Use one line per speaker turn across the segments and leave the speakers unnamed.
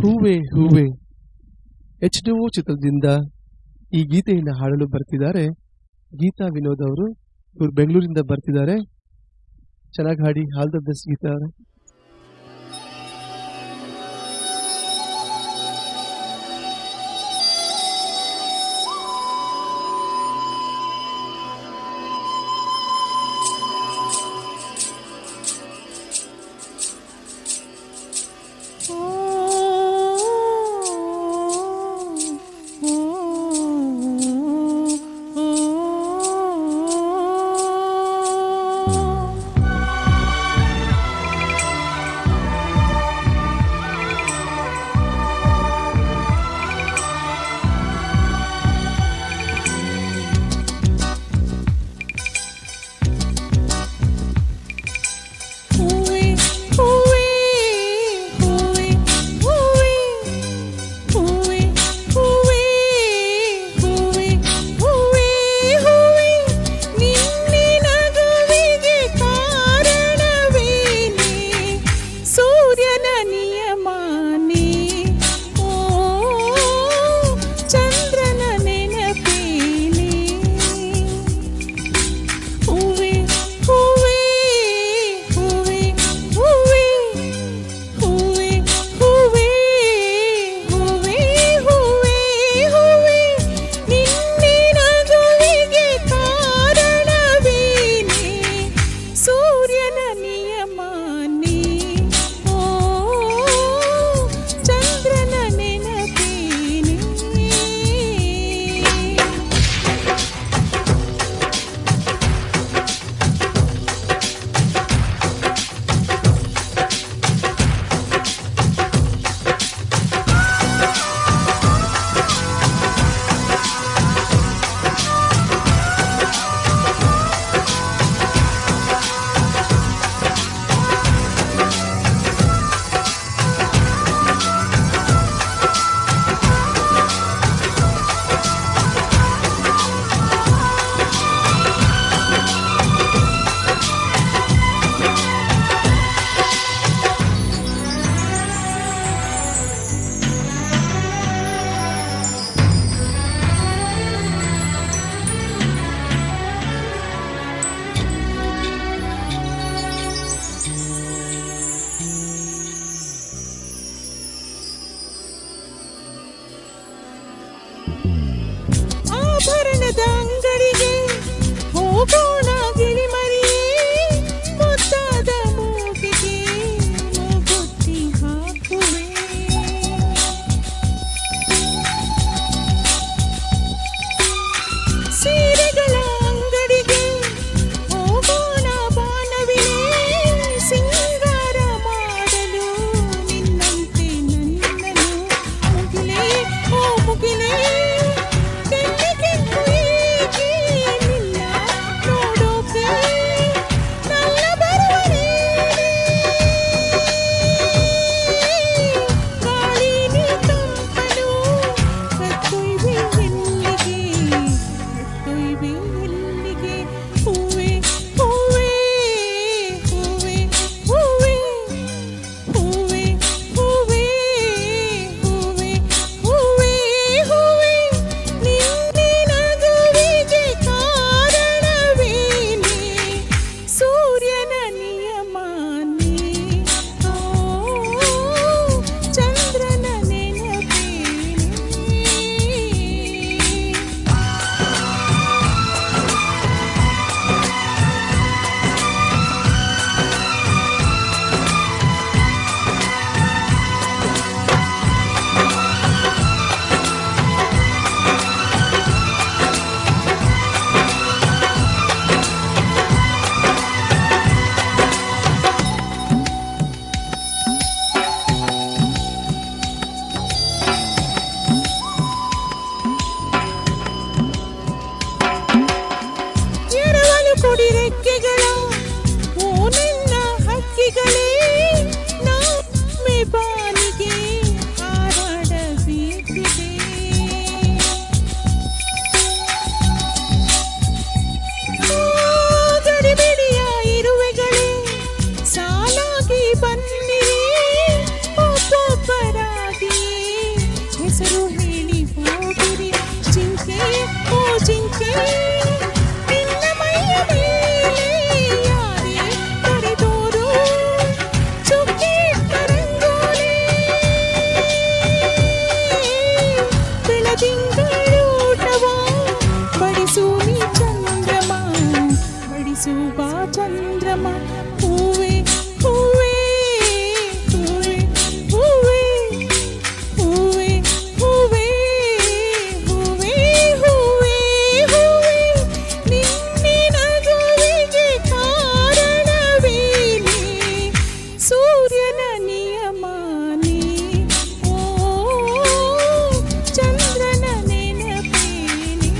ಹೂವೆ ಹೂವೆ H2O ಚಿತ್ರದಿಂದ ಈ ಗೀತೆಯನ್ನು ಹಾಡಲು ಬರ್ತಿದ್ದಾರೆ ಗೀತಾ ವಿನೋದ್ ಅವರು. ಇವರು ಬೆಂಗಳೂರಿಂದ ಬರ್ತಿದ್ದಾರೆ. ಚೆನ್ನಾಗಿ ಹಾಡಿ. ಆಲ್ ದ ಬೆಸ್ಟ್ ಗೀತಾ ಅವರೇ.
ಆಭರಣದ ಅಂಗಡಿಗೆ ಹೋಗೋಣ ಗಿಳಿಮರಿಯೇ, ಮುದ್ದಾದ ಮೂಗಿಗೆ ಮೂಗುತ್ತಿ ಹಾಕುವೆ. ಸೀರೆಗಳ ಅಂಗಡಿಗೆ ಹೋಗೋಣ ಬಾನವಿನೇ, ಸಿಂಗಾರ ಮಾಡಲು ನಿನ್ನಂತೆ ನನ್ನನು ಮುಗಿಲೇ ಓ ಮುಗಿಲೇ. ಯಾಕೆ ನಿನ್ನ ಮೈಯ ಮೇಲೆ ಯಾರೇ ಕರೆದೋರು ಚುಕ್ಕಿ ರಂಗೋಲಿ ಬೆಳದಿಂಗಳೂಟವ ಬಡಿಸು ನೀ ಚಂದ್ರಮ ಬಡಿಸು ಬಾ ಚಂದ್ರಮ ಹೂವೆ ಹೂವೆ ಹೂವೆ ಹೂವೆ ಹೂವೆ ಹೂವೆ ಹೂವೆ ಹೂವೆ ಹೂವೆ ನಿನ್ನೆ ನಗುವಿಗೆ ಕಾರಣವೇನೆ ಸೂರ್ಯನ ನಿಯಮಾನೆ ಓ ಚಂದ್ರನ ನೆನಪೇನೆ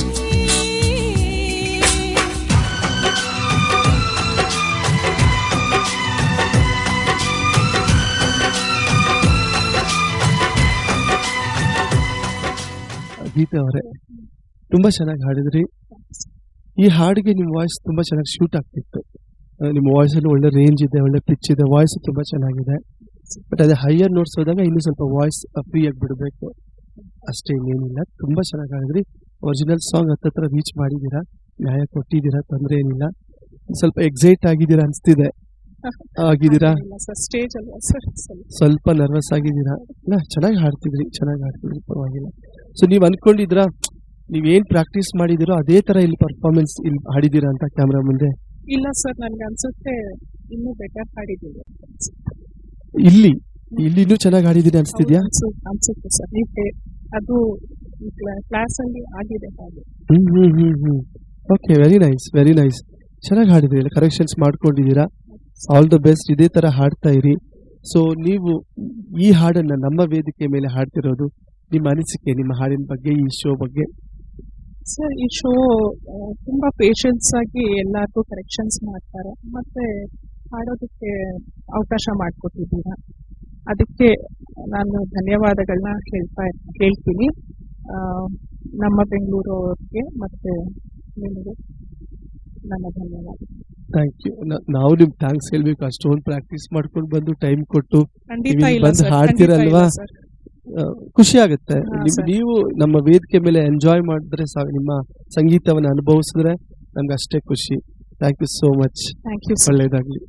ಗೀತಾ ಅವರೇ, ತುಂಬಾ ಚೆನ್ನಾಗಿ ಹಾಡಿದ್ರಿ. ಈ ಹಾಡಿಗೆ ನಿಮ್ಮ ವಾಯ್ಸ್ ತುಂಬಾ ಚೆನ್ನಾಗಿ ಶೂಟ್ ಆಗ್ತಿತ್ತು. ನಿಮ್ಮ ವಾಯ್ಸ್ ಅಲ್ಲಿ ಒಳ್ಳೆ ರೇಂಜ್ ಇದೆ, ಒಳ್ಳೆ ಪಿಚ್ ಇದೆ, ವಾಯ್ಸ್ ತುಂಬಾ ಚೆನ್ನಾಗಿದೆ. ಬಟ್ ಅದೇ ಹೈಯರ್ ನೋಟ್ಸ್ ಹೋದಾಗ ಇನ್ನೂ ಸ್ವಲ್ಪ ವಾಯ್ಸ್ ಫ್ರೀ ಆಗಿ ಬಿಡಬೇಕು ಅಷ್ಟೇ, ಇನ್ನೇನಿಲ್ಲ. ತುಂಬಾ ಚೆನ್ನಾಗಿ ಹಾಡಿದ್ರಿ. ಒರಿಜಿನಲ್ ಸಾಂಗ್ ಹತ್ತತ್ರ ರೀಚ್ ಮಾಡಿದ್ದೀರಾ, ನ್ಯಾಯ ಕೊಟ್ಟಿದ್ದೀರಾ, ತೊಂದರೆ ಏನಿಲ್ಲ. ಸ್ವಲ್ಪ ಎಕ್ಸೈಟ್ ಆಗಿದ್ದೀರಾ ಅನ್ಸ್ತಿದೆ. ಆಗಿದ್ದೀರಾ?
ಸ್ಟೇಜ್ ಅಲ್ವಾ ಸರ್,
ಸ್ವಲ್ಪ ನರ್ವಸ್ ಆಗಿದ್ದೀರಾ? ಇಲ್ಲ, ಚೆನ್ನಾಗಿ ಹಾಡ್ತಿದ್ರಿ, ಪರವಾಗಿಲ್ಲ. ಸೊ ನೀವು ಅನ್ಕೊಂಡಿದ್ರಾ ನೀವೇನ್ ಪ್ರಾಕ್ಟೀಸ್ ಮಾಡಿದಿರೋ ಅದೇ ತರ ಇಲ್ಲಿ ಪರ್ಫಾರ್ಮೆನ್ಸ್ ಇಲ್ಲಿ ಹಾಡಿದ್ದೀರಾ ಅಂತ ಕ್ಯಾಮ್ರಾ ಮುಂದೆ?
ಇಲ್ಲ ಸರ್, ನನ್ಗೆ ಅನ್ಸುತ್ತೆ ಇನ್ನೂ ಬೆಟರ್ ಹಾಡಿದ್ದೀವಿ
ಇಲ್ಲಿ ಇನ್ನೂ ಚೆನ್ನಾಗಿ ಹಾಡಿದ್ದೀರಿ ಅನ್ಸ್ತಿದ್ಯಾ?
ಅನ್ಸುತ್ತೆ ಸರ್. ಅದು ಕ್ಲಾಸ್ ಅಲ್ಲಿ ಆಗಿದೆ ಹಾಗೆ.
Okay, very nice. ಚೆನ್ನಾಗಿ ಹಾಡಿದ್ರಿ, ಕರೆಕ್ಷನ್ಸ್ ಮಾಡ್ಕೊಂಡಿದ್ದೀರಾ. All the best. ಇದೇ ತರ ಹಾಡ್ತಾ ಇರಿ. ಸೊ ನೀವು ಈ ಹಾಡನ್ನ ನಮ್ಮ ವೇದಿಕೆ ಮೇಲೆ ಹಾಡ್ತಿರೋದು, ನಿಮ್ಮ ಅನಿಸಿಕೆ, ನಿಮ್ಮ ಹಾಡಿನ ಬಗ್ಗೆ, ಈ ಶೋ ಬಗ್ಗೆ?
ಸರ್, ಈ ಶೋ ತುಂಬಾ ಪೇಷನ್ಸ್ ಆಗಿ ಎಲ್ಲರಿಗೂ ಕರೆಕ್ಷನ್ಸ್ ಮಾಡ್ತಾರೆ, ಮತ್ತೆ ಹಾಡೋದಕ್ಕೆ ಅವಕಾಶ ಮಾಡಿಕೊಟ್ಟಿದ್ದೀರಾ. ಅದಕ್ಕೆ ನಾನು ಧನ್ಯವಾದಗಳನ್ನ ಹೇಳ್ತೀನಿ ನಮ್ಮ ಬೆಂಗಳೂರು ಅವ್ರಿಗೆ ಮತ್ತೆ ನಿಮಗೆ ನನ್ನ ಧನ್ಯವಾದ.
Thank you. ನಾವು ನಿಮ್ ಥ್ಯಾಂಕ್ಸ್ ಹೇಳ್ಬೇಕು. ಅಷ್ಟೊಂದು ಪ್ರಾಕ್ಟೀಸ್ ಮಾಡ್ಕೊಂಡು ಬಂದು ಟೈಮ್ ಕೊಟ್ಟು
ಖಂಡಿತ ಇಲ್ಲ
ಬಂದು
ಸರ್,
ಹಾಡ್ತೀರಲ್ವಾ,
ಸರ್.
ಖುಷಿ ಆಗುತ್ತೆ.
ಸರ್.
ನೀವು ನಮ್ಮ ವೇದಿಕೆ ಮೇಲೆ ಎಂಜಾಯ್ ಮಾಡಿದ್ರೆ ಸಾಕು, ನಿಮ್ಮ ಸಂಗೀತವನ್ನು ಅನುಭವಿಸಿದ್ರೆ ನಮ್ಗೆ ಅಷ್ಟೇ ಖುಷಿ. Thank you so much.
Thank you.
ಒಳ್ಳೆಯದಾಗ್ಲಿ.